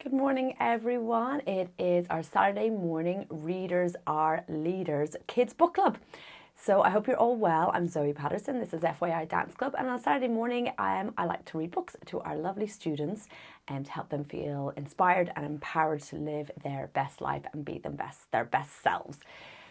Good morning, everyone. It is our Saturday morning Readers Are Leaders Kids Book Club. So I hope you're all well. I'm Zoe Patterson. This is F.Y.I Dance Club. And on Saturday morning, I like to read books to our lovely students and to help them feel inspired and empowered to live their best life and be their best selves.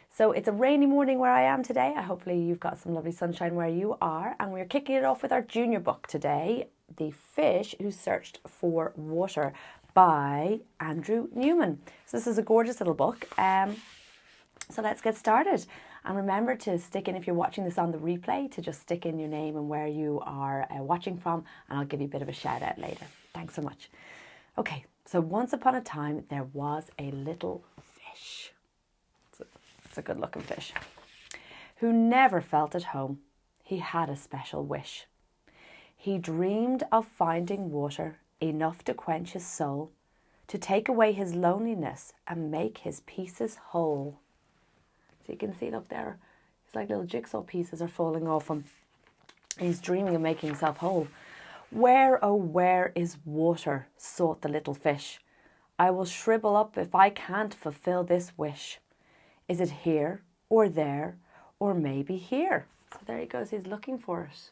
So it's a rainy morning where I am today. Hopefully you've got some lovely sunshine where you are. And we're kicking it off with our junior book today, The Fish Who Searched for Water by Andrew Newman. So this is a gorgeous little book. So let's get started. And remember to stick in, if you're watching this on the replay, to just stick in your name and where you are watching from, and I'll give you a bit of a shout out later. Thanks so much. Okay, so once upon a time, there was a little fish. It's a good looking fish, who never felt at home. He had a special wish. He dreamed of finding water enough to quench his soul, to take away his loneliness and make his pieces whole. So you can see, look there, it's like little jigsaw pieces are falling off him. He's dreaming of making himself whole. Where, oh, where is water? Sought the little fish. I will shrivel up if I can't fulfill this wish. Is it here or there or maybe here? So there he goes, he's looking for it.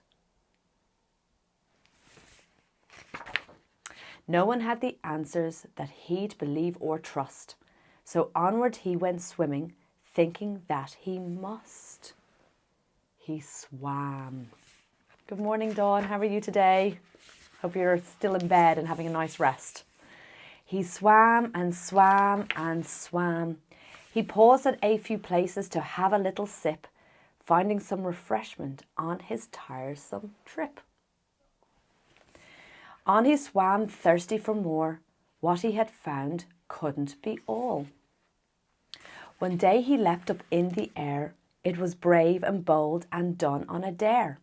No one had the answers that he'd believe or trust. So onward he went swimming, thinking that he must. He swam. Good morning, Dawn. How are you today? Hope you're still in bed and having a nice rest. He swam and swam and swam. He paused at a few places to have a little sip, finding some refreshment on his tiresome trip. On he swam, thirsty for more. What he had found couldn't be all. One day he leapt up in the air. It was brave and bold and done on a dare.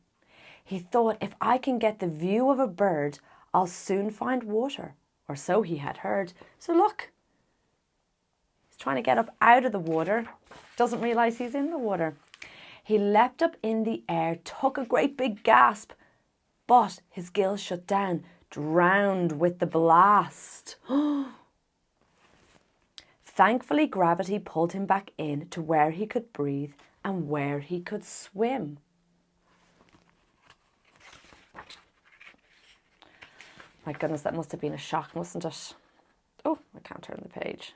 He thought, if I can get the view of a bird, I'll soon find water, or so he had heard. So look, he's trying to get up out of the water, doesn't realise he's in the water. He leapt up in the air, took a great big gasp, but his gills shut down, drowned with the blast. Thankfully, gravity pulled him back in to where he could breathe and where he could swim. My goodness, that must have been a shock, mustn't it? Oh, I can't turn the page.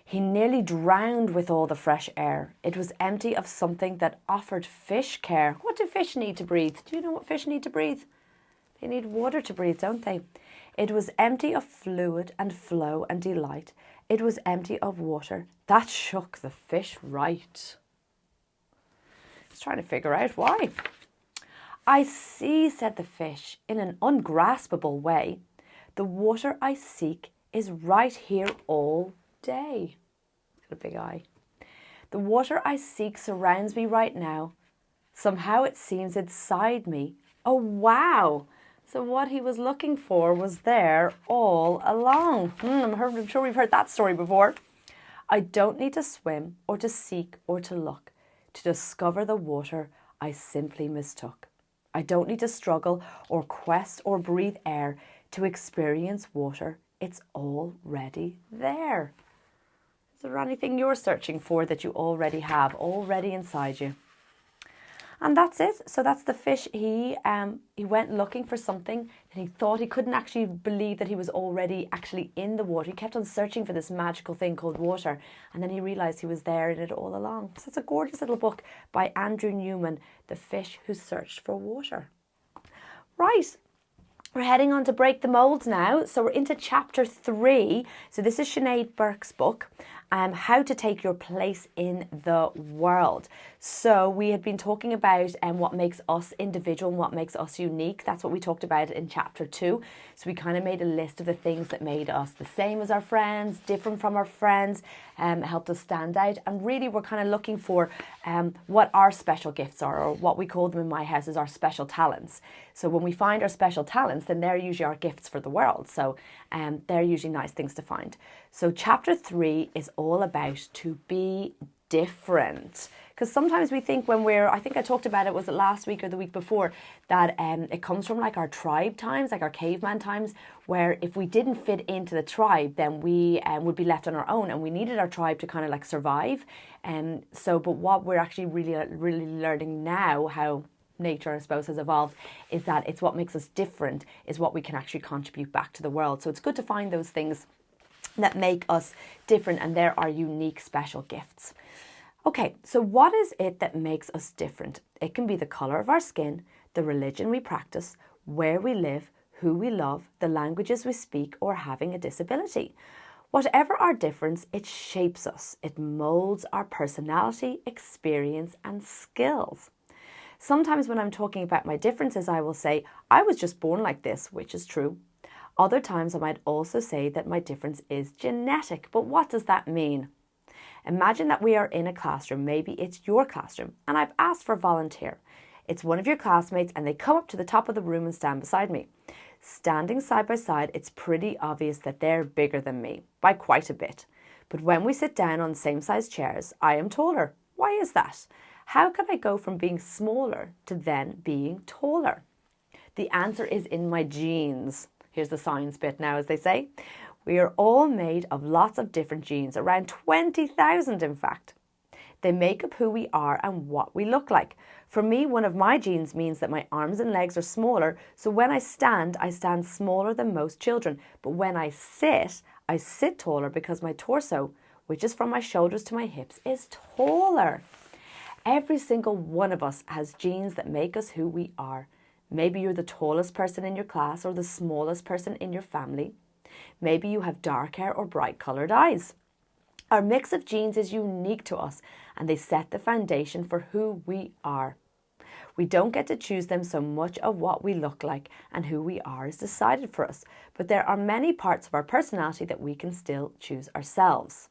He nearly drowned with all the fresh air. It was empty of something that offered fish care. What do fish need to breathe? Do you know what fish need to breathe? They need water to breathe, don't they? It was empty of fluid and flow and delight. It was empty of water. That shook the fish right. He's trying to figure out why. I see, said the fish in an ungraspable way. The water I seek is right here all day. Got a big eye. The water I seek surrounds me right now. Somehow it seems inside me. Oh, wow. So what he was looking for was there all along. I'm sure we've heard that story before. I don't need to swim or to seek or to look to discover the water I simply mistook. I don't need to struggle or quest or breathe air to experience water. It's already there. Is there anything you're searching for that you already have, already inside you? And that's it. So that's the fish. He went looking for something and he thought he couldn't actually believe that he was already actually in the water. He kept on searching for this magical thing called water, and then he realised he was there in it all along. So it's a gorgeous little book by Andrew Newman, The Fish Who Searched for Water. Right. We're heading on to break the mould now. So we're into chapter 3. So this is Sinead Burke's book, How to Take Your Place in the World. So we had been talking about what makes us individual and what makes us unique. That's what we talked about in chapter 2. So we kind of made a list of the things that made us the same as our friends, different from our friends, helped us stand out. And really we're kind of looking for what our special gifts are, or what we call them in my house is our special talents. So when we find our special talents, then they're usually our gifts for the world. So they're usually nice things to find. So chapter 3 is all about to be different. Because sometimes we think when I think I talked about it, was it last week or the week before, that it comes from like our tribe times, like our caveman times, where if we didn't fit into the tribe, then we would be left on our own, and we needed our tribe to kind of like survive. But what we're actually really learning now, how nature, I suppose, has evolved, is that it's what makes us different, is what we can actually contribute back to the world. So it's good to find those things that make us different, and they're our unique special gifts. Okay, so what is it that makes us different? It can be the colour of our skin, the religion we practice, where we live, who we love, the languages we speak, or having a disability. Whatever our difference, it shapes us. It moulds our personality, experience, and skills. Sometimes when I'm talking about my differences, I will say, I was just born like this, which is true. Other times I might also say that my difference is genetic. But what does that mean? Imagine that we are in a classroom, maybe it's your classroom, and I've asked for a volunteer. It's one of your classmates, and they come up to the top of the room and stand beside me. Standing side by side, it's pretty obvious that they're bigger than me, by quite a bit. But when we sit down on same size chairs, I am taller. Why is that? How can I go from being smaller to then being taller? The answer is in my genes. Here's the science bit now, as they say. We are all made of lots of different genes, around 20,000 in fact. They make up who we are and what we look like. For me, one of my genes means that my arms and legs are smaller, so when I stand smaller than most children. But when I sit taller because my torso, which is from my shoulders to my hips, is taller. Every single one of us has genes that make us who we are. Maybe you're the tallest person in your class or the smallest person in your family. Maybe you have dark hair or bright coloured eyes. Our mix of genes is unique to us, and they set the foundation for who we are. We don't get to choose them, so much of what we look like and who we are is decided for us. But there are many parts of our personality that we can still choose ourselves.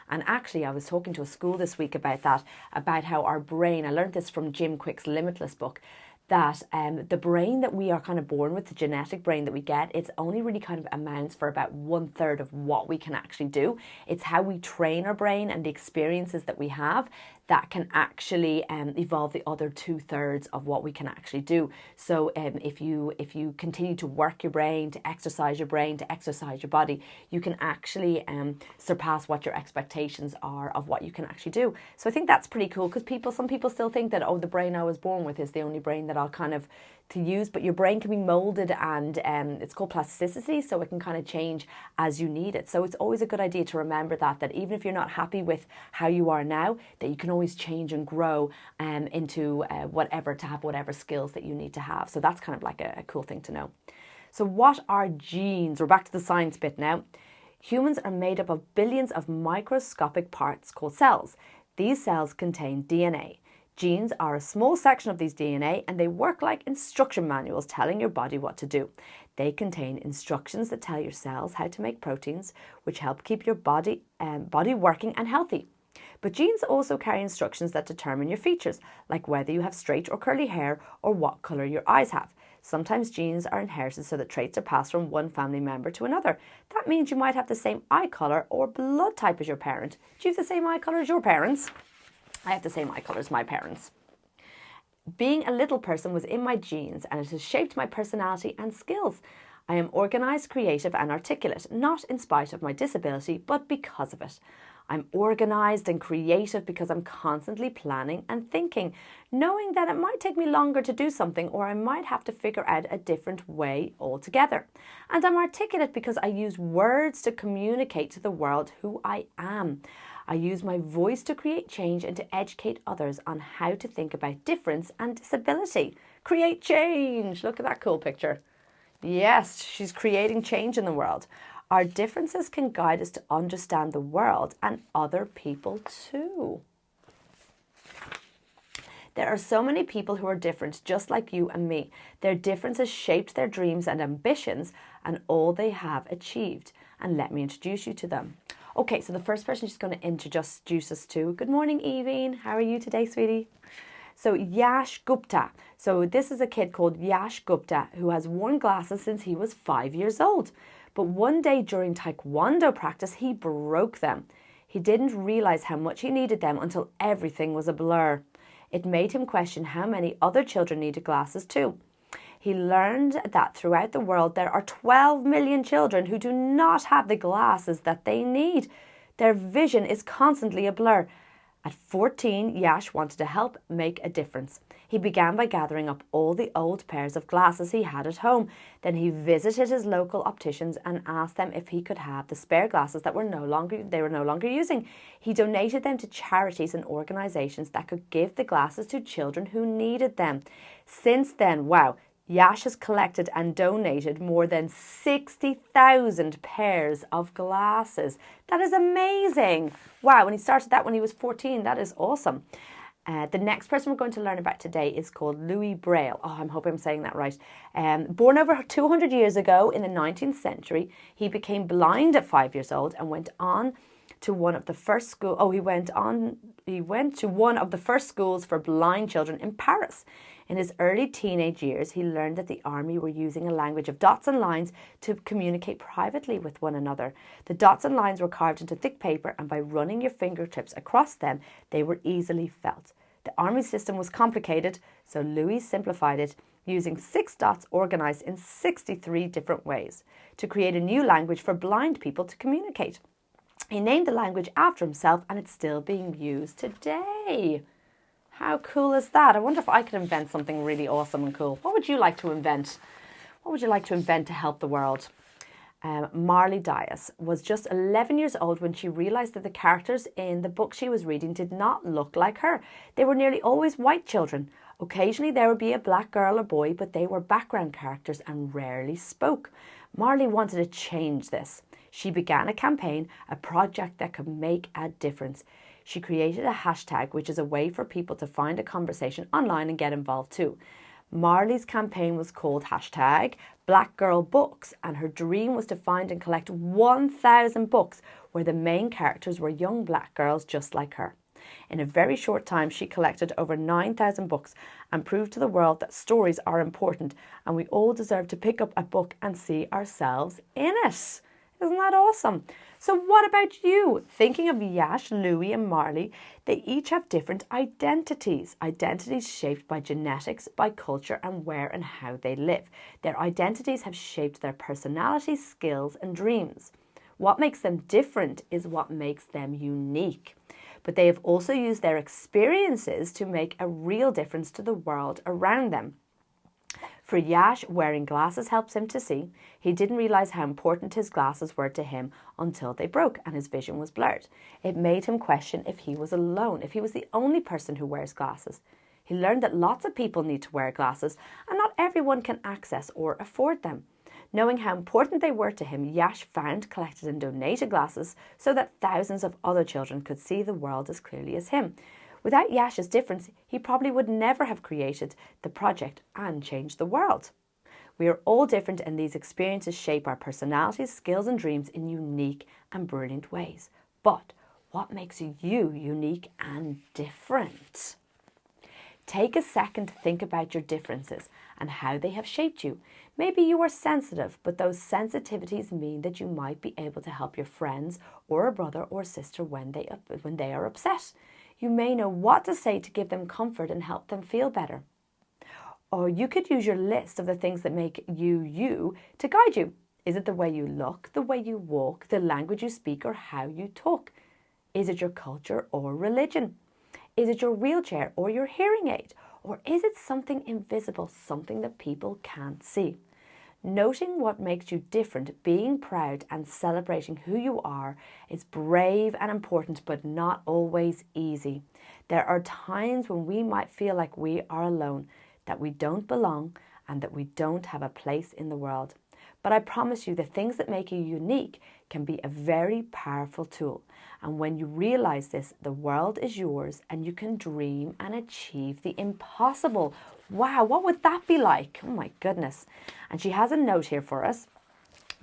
And actually, I was talking to a school this week about that, about how our brain, I learned this from Jim Quick's Limitless book, that the brain that we are kind of born with, the genetic brain that we get, it's only really kind of amounts for about 1/3 of what we can actually do. It's how we train our brain and the experiences that we have that can actually evolve the other 2/3 of what we can actually do. So if you continue to work your brain, to exercise your body, you can actually surpass what your expectations are of what you can actually do. So I think that's pretty cool, because some people still think that, oh, the brain I was born with is the only brain that I'll kind of to use, but your brain can be molded, and it's called plasticity, so it can kind of change as you need it. So it's always a good idea to remember that even if you're not happy with how you are now, that you can always change and grow into whatever skills that you need to have. So that's kind of like a cool thing to know. So what are genes? We're back to the science bit now. Humans are made up of billions of microscopic parts called cells. These cells contain DNA. Genes are a small section of these DNA, and they work like instruction manuals telling your body what to do. They contain instructions that tell your cells how to make proteins, which help keep your body working and healthy. But genes also carry instructions that determine your features, like whether you have straight or curly hair or what colour your eyes have. Sometimes genes are inherited so that traits are passed from one family member to another. That means you might have the same eye colour or blood type as your parent. Do you have the same eye colour as your parents? I have the same eye colour as my parents. Being a little person was in my genes, and it has shaped my personality and skills. I am organised, creative and articulate, not in spite of my disability, but because of it. I'm organised and creative because I'm constantly planning and thinking, knowing that it might take me longer to do something, or I might have to figure out a different way altogether. And I'm articulate because I use words to communicate to the world who I am. I use my voice to create change and to educate others on how to think about difference and disability. Create change! Look at that cool picture. Yes, she's creating change in the world. Our differences can guide us to understand the world and other people too. There are so many people who are different, just like you and me. Their differences shaped their dreams and ambitions and all they have achieved. And let me introduce you to them. Okay, so the first person she's going to introduce us to. Good morning, Evie. How are you today, sweetie? So Yash Gupta. So this is a kid called Yash Gupta who has worn glasses since he was 5 years old. But one day during Taekwondo practice, he broke them. He didn't realise how much he needed them until everything was a blur. It made him question how many other children needed glasses too. He learned that throughout the world there are 12 million children who do not have the glasses that they need. Their vision is constantly a blur. At 14, Yash wanted to help make a difference. He began by gathering up all the old pairs of glasses he had at home. Then he visited his local opticians and asked them if he could have the spare glasses that they were no longer using. He donated them to charities and organisations that could give the glasses to children who needed them. Since then, wow, Yash has collected and donated more than 60,000 pairs of glasses. That is amazing. Wow, when he started that when he was 14, that is awesome. The next person we're going to learn about today is called Louis Braille. Oh, I'm hoping I'm saying that right. Born over 200 years ago in the 19th century, he became blind at 5 years old and went on to one of the first schools. He went to one of the first schools for blind children in Paris. In his early teenage years, he learned that the army were using a language of dots and lines to communicate privately with one another. The dots and lines were carved into thick paper, and by running your fingertips across them, they were easily felt. The army system was complicated, so Louis simplified it, using 6 dots organised in 63 different ways to create a new language for blind people to communicate. He named the language after himself, and it's still being used today. How cool is that? I wonder if I could invent something really awesome and cool. What would you like to invent? What would you like to invent to help the world? Marley Dias was just 11 years old when she realised that the characters in the book she was reading did not look like her. They were nearly always white children. Occasionally there would be a black girl or boy, but they were background characters and rarely spoke. Marley wanted to change this. She began a campaign, a project that could make a difference. She created a hashtag, which is a way for people to find a conversation online and get involved too. Marley's campaign was called hashtag Black Girl Books, and her dream was to find and collect 1,000 books where the main characters were young black girls just like her. In a very short time, she collected over 9,000 books and proved to the world that stories are important and we all deserve to pick up a book and see ourselves in it. Isn't that awesome? So what about you? Thinking of Yash, Louis and Marley, they each have different identities. Identities shaped by genetics, by culture and where and how they live. Their identities have shaped their personalities, skills and dreams. What makes them different is what makes them unique. But they have also used their experiences to make a real difference to the world around them. For Yash, wearing glasses helps him to see. He didn't realise how important his glasses were to him until they broke and his vision was blurred. It made him question if he was alone, if he was the only person who wears glasses. He learned that lots of people need to wear glasses and not everyone can access or afford them. Knowing how important they were to him, Yash found, collected and donated glasses so that thousands of other children could see the world as clearly as him. Without Yash's difference, he probably would never have created the project and changed the world. We are all different and these experiences shape our personalities, skills and dreams in unique and brilliant ways. But what makes you unique and different? Take a second to think about your differences and how they have shaped you. Maybe you are sensitive, but those sensitivities mean that you might be able to help your friends or a brother or sister when they are upset. You may know what to say to give them comfort and help them feel better. Or you could use your list of the things that make you to guide you. Is it the way you look, the way you walk, the language you speak, or how you talk? Is it your culture or religion? Is it your wheelchair or your hearing aid? Or is it something invisible, something that people can't see? Noting what makes you different, being proud and celebrating who you are is brave and important, but not always easy. There are times when we might feel like we are alone, that we don't belong and that we don't have a place in the world. But I promise you the things that make you unique can be a very powerful tool. And when you realise this, the world is yours and you can dream and achieve the impossible. Wow, what would that be like? Oh my goodness. And she has a note here for us.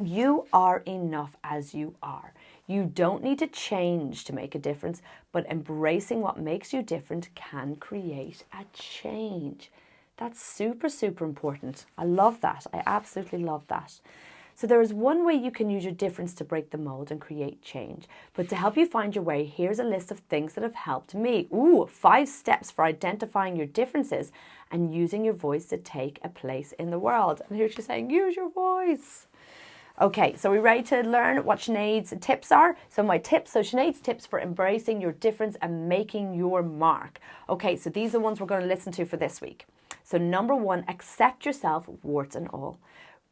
You are enough as you are. You don't need to change to make a difference, but embracing what makes you different can create a change. That's super, super important. I love that. I absolutely love that. So there is one way you can use your difference to break the mold and create change. But to help you find your way, here's a list of things that have helped me. 5 steps for identifying your differences and using your voice to take a place in the world. And here she's saying, use your voice. Okay, so we're ready to learn what Sinead's tips are. So Sinead's tips for embracing your difference and making your mark. Okay, so these are the ones we're going to listen to for this week. So number 1, accept yourself, warts and all.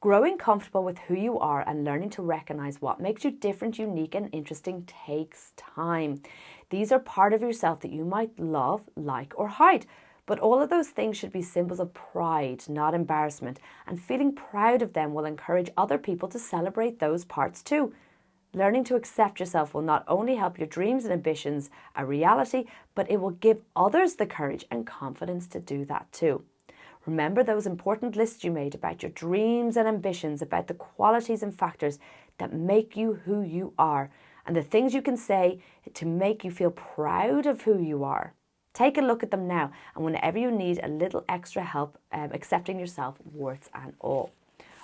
Growing comfortable with who you are and learning to recognize what makes you different, unique and interesting takes time. These are part of yourself that you might love, like or hide. But all of those things should be symbols of pride, not embarrassment. And feeling proud of them will encourage other people to celebrate those parts too. Learning to accept yourself will not only help your dreams and ambitions a reality, but it will give others the courage and confidence to do that too. Remember those important lists you made about your dreams and ambitions, about the qualities and factors that make you who you are, and the things you can say to make you feel proud of who you are. Take a look at them now, and whenever you need a little extra help accepting yourself, warts and all.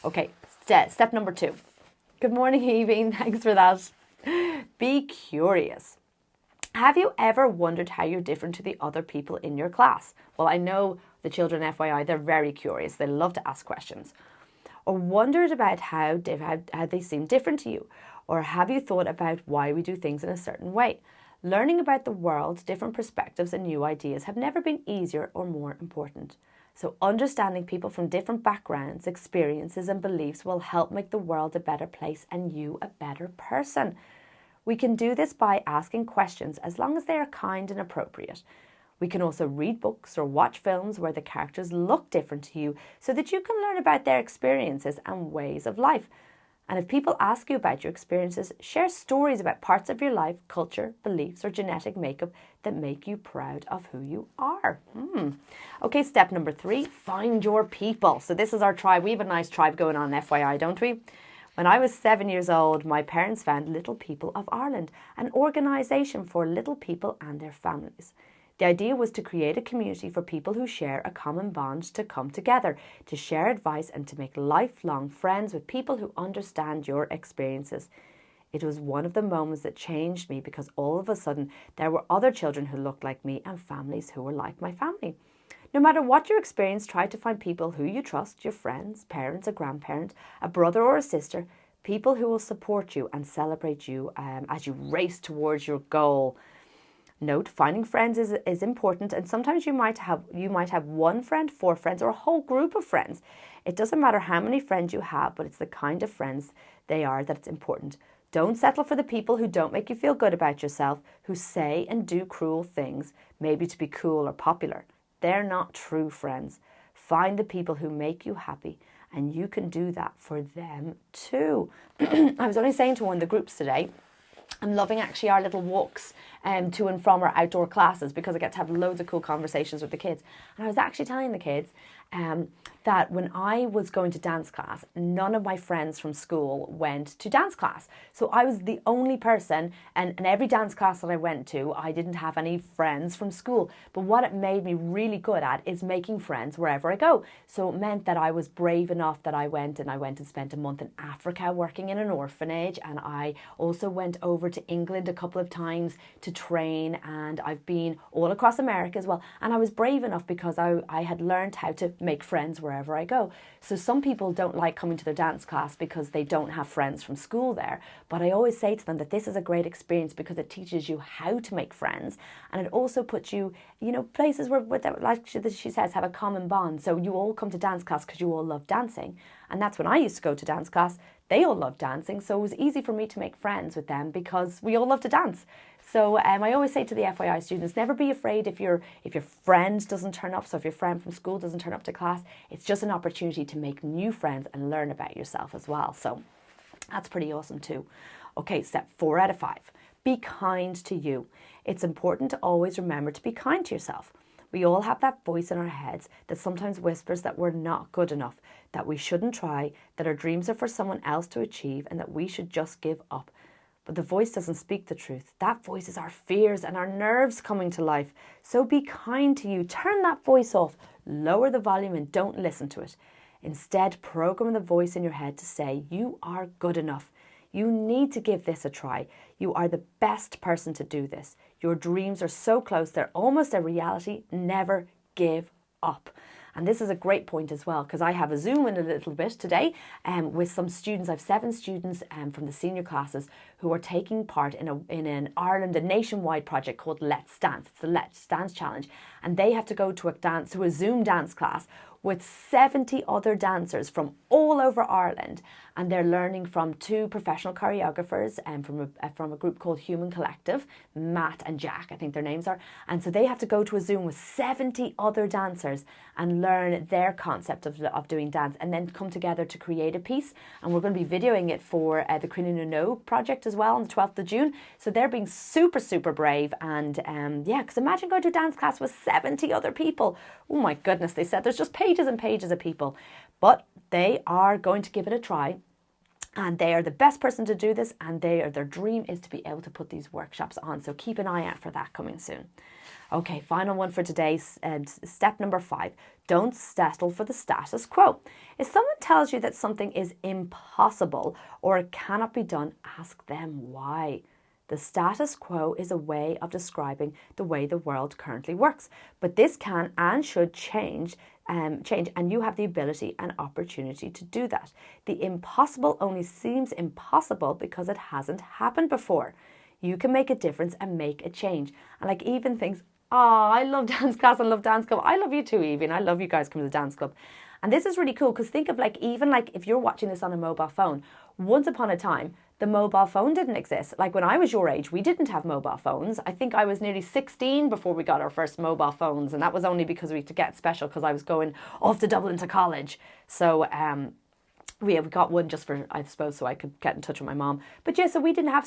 Okay, step number 2. Good morning, Evie. Thanks for that. Be curious. Have you ever wondered how you're different to the other people in your class? Well, I know the children at F.Y.I, they're very curious. They love to ask questions. Or wondered about how they seem different to you? Or have you thought about why we do things in a certain way? Learning about the world, different perspectives and new ideas have never been easier or more important. So understanding people from different backgrounds, experiences and beliefs will help make the world a better place and you a better person. We can do this by asking questions as long as they are kind and appropriate. We can also read books or watch films where the characters look different to you so that you can learn about their experiences and ways of life. And if people ask you about your experiences, share stories about parts of your life, culture, beliefs or genetic makeup that make you proud of who you are. Okay, step number 3, find your people. So this is our tribe. We have a nice tribe going on in F.Y.I, don't we? When I was 7 years old, my parents found Little People of Ireland, an organisation for little people and their families. The idea was to create a community for people who share a common bond to come together, to share advice and to make lifelong friends with people who understand your experiences. It was one of the moments that changed me because all of a sudden there were other children who looked like me and families who were like my family. No matter what your experience, try to find people who you trust, your friends, parents, a grandparent, a brother or a sister, people who will support you and celebrate you as you race towards your goal. Note, finding friends is important, and sometimes you might have 1 friend, 4 friends, or a whole group of friends. It doesn't matter how many friends you have, but it's the kind of friends they are that's important. Don't settle for the people who don't make you feel good about yourself, who say and do cruel things, maybe to be cool or popular. They're not true friends. Find the people who make you happy, and you can do that for them too. I was only saying to one of the groups today, I'm loving actually our little walks to and from our outdoor classes because I get to have loads of cool conversations with the kids. And I was actually telling the kids that when I was going to dance class, none of my friends from school went to dance class. So I was the only person, and every dance class that I went to, I didn't have any friends from school. But what it made me really good at is making friends wherever I go. So it meant that I was brave enough that I went and spent a month in Africa working in an orphanage. And I also went over to England a couple of times to train, and I've been all across America as well. And I was brave enough because I had learned how to make friends wherever I go. So some people don't like coming to their dance class because they don't have friends from school there. But I always say to them that this is a great experience because it teaches you how to make friends, and it also puts you, places where like she says, have a common bond. So you all come to dance class because you all love dancing. And that's when I used to go to dance class. They all loved dancing, so it was easy for me to make friends with them because we all love to dance. So I always say to the F.Y.I students, never be afraid if your friend doesn't turn up. So if your friend from school doesn't turn up to class, it's just an opportunity to make new friends and learn about yourself as well. So that's pretty awesome too. Okay, step 4 out of 5. Be kind to you. It's important to always remember to be kind to yourself. We all have that voice in our heads that sometimes whispers that we're not good enough, that we shouldn't try, that our dreams are for someone else to achieve, and that we should just give up. But the voice doesn't speak the truth. That voice is our fears and our nerves coming to life. So be kind to you. Turn that voice off. Lower the volume and don't listen to it. Instead, program the voice in your head to say, you are good enough. You need to give this a try. You are the best person to do this. Your dreams are so close, they're almost a reality. Never give up. And this is a great point as well, because I have a Zoom in a little bit today with some students. I have 7 students from the senior classes who are taking part in an Ireland, a nationwide project called Let's Dance. It's the Let's Dance Challenge. And they have to go to a Zoom dance class with 70 other dancers from all over Ireland, and they're learning from 2 professional choreographers and from a group called Human Collective, Matt and Jack, I think their names are. And so they have to go to a Zoom with 70 other dancers and learn their concept of doing dance, and then come together to create a piece. And we're going to be videoing it for the Crinne No project as well on the 12th of June. So they're being super, super brave. And yeah, because imagine going to a dance class with 70 other people. Oh my goodness, they said there's just pages and pages of people. But they are going to give it a try. And they are the best person to do this, and their dream is to be able to put these workshops on. So keep an eye out for that coming soon. Okay, final one for today, step number 5. Don't settle for the status quo. If someone tells you that something is impossible or it cannot be done, ask them why. The status quo is a way of describing the way the world currently works. But this can and should change, and you have the ability and opportunity to do that. The impossible only seems impossible because it hasn't happened before. You can make a difference and make a change. And like Even thinks, oh, I love dance class and love dance club. I love you too, Evie, I love you guys coming to the dance club. And this is really cool because think of even if you're watching this on a mobile phone, once upon a time, the mobile phone didn't exist. Like when I was your age, we didn't have mobile phones. I think I was nearly 16 before we got our first mobile phones. And that was only because we had to get special because I was going off to Dublin to college. So we got one just for, I suppose, so I could get in touch with my mom. But yeah, so we didn't have,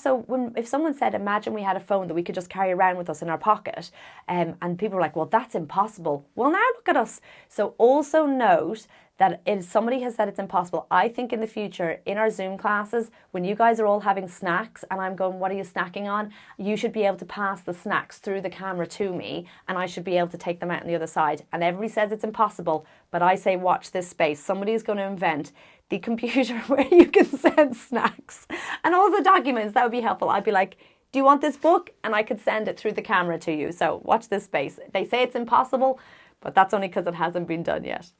if someone said, imagine we had a phone that we could just carry around with us in our pocket, and people were like, well, that's impossible. Well, now look at us. So also note that if somebody has said it's impossible, I think in the future, in our Zoom classes, when you guys are all having snacks and I'm going, what are you snacking on? You should be able to pass the snacks through the camera to me, and I should be able to take them out on the other side. And everybody says it's impossible, but I say, watch this space. Somebody is going to invent the computer where you can send snacks and all the documents. That would be helpful. I'd be like, do you want this book? And I could send it through the camera to you. So watch this space. They say it's impossible, but that's only because it hasn't been done yet.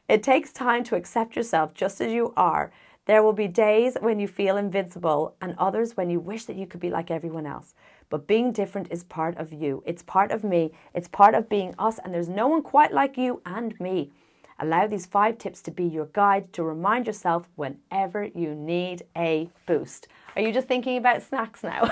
It takes time to accept yourself just as you are. There will be days when you feel invincible and others when you wish that you could be like everyone else. But being different is part of you. It's part of me. It's part of being us, and there's no one quite like you and me. Allow these 5 tips to be your guide to remind yourself whenever you need a boost. Are you just thinking about snacks now?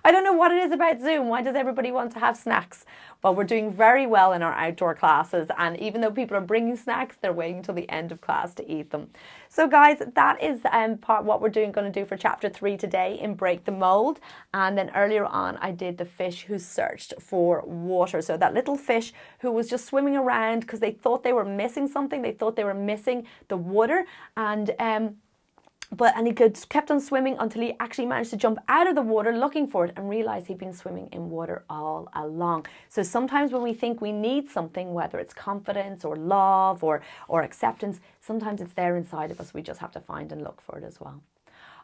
I don't know what it is about Zoom. Why does everybody want to have snacks? Well, we're doing very well in our outdoor classes, and even though people are bringing snacks, they're waiting until the end of class to eat them. So guys, that is what we're going to do for chapter 3 today in Break the Mould. And then earlier on, I did the fish who searched for water. So that little fish who was just swimming around because they thought they were missing something. They thought they were missing the water, and he kept on swimming until he actually managed to jump out of the water looking for it and realised he'd been swimming in water all along. So sometimes when we think we need something, whether it's confidence or love or acceptance, sometimes it's there inside of us. We just have to find and look for it as well.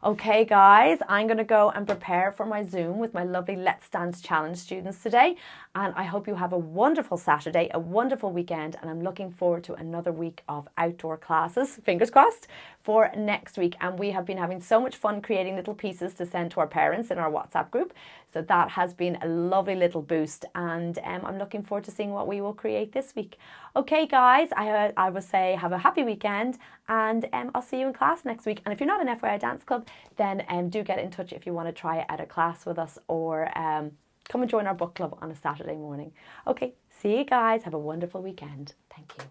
Okay, guys, I'm going to go and prepare for my Zoom with my lovely Let's Dance Challenge students today. And I hope you have a wonderful Saturday, a wonderful weekend. And I'm looking forward to another week of outdoor classes, fingers crossed, for next week. And we have been having so much fun creating little pieces to send to our parents in our WhatsApp group. So that has been a lovely little boost. And I'm looking forward to seeing what we will create this week. Okay, guys, I will say have a happy weekend. And I'll see you in class next week. And if you're not an F.Y.I. dance club, then do get in touch if you want to try it at a class with us, or come and join our book club on a Saturday morning. Okay, see you guys. Have a wonderful weekend. Thank you.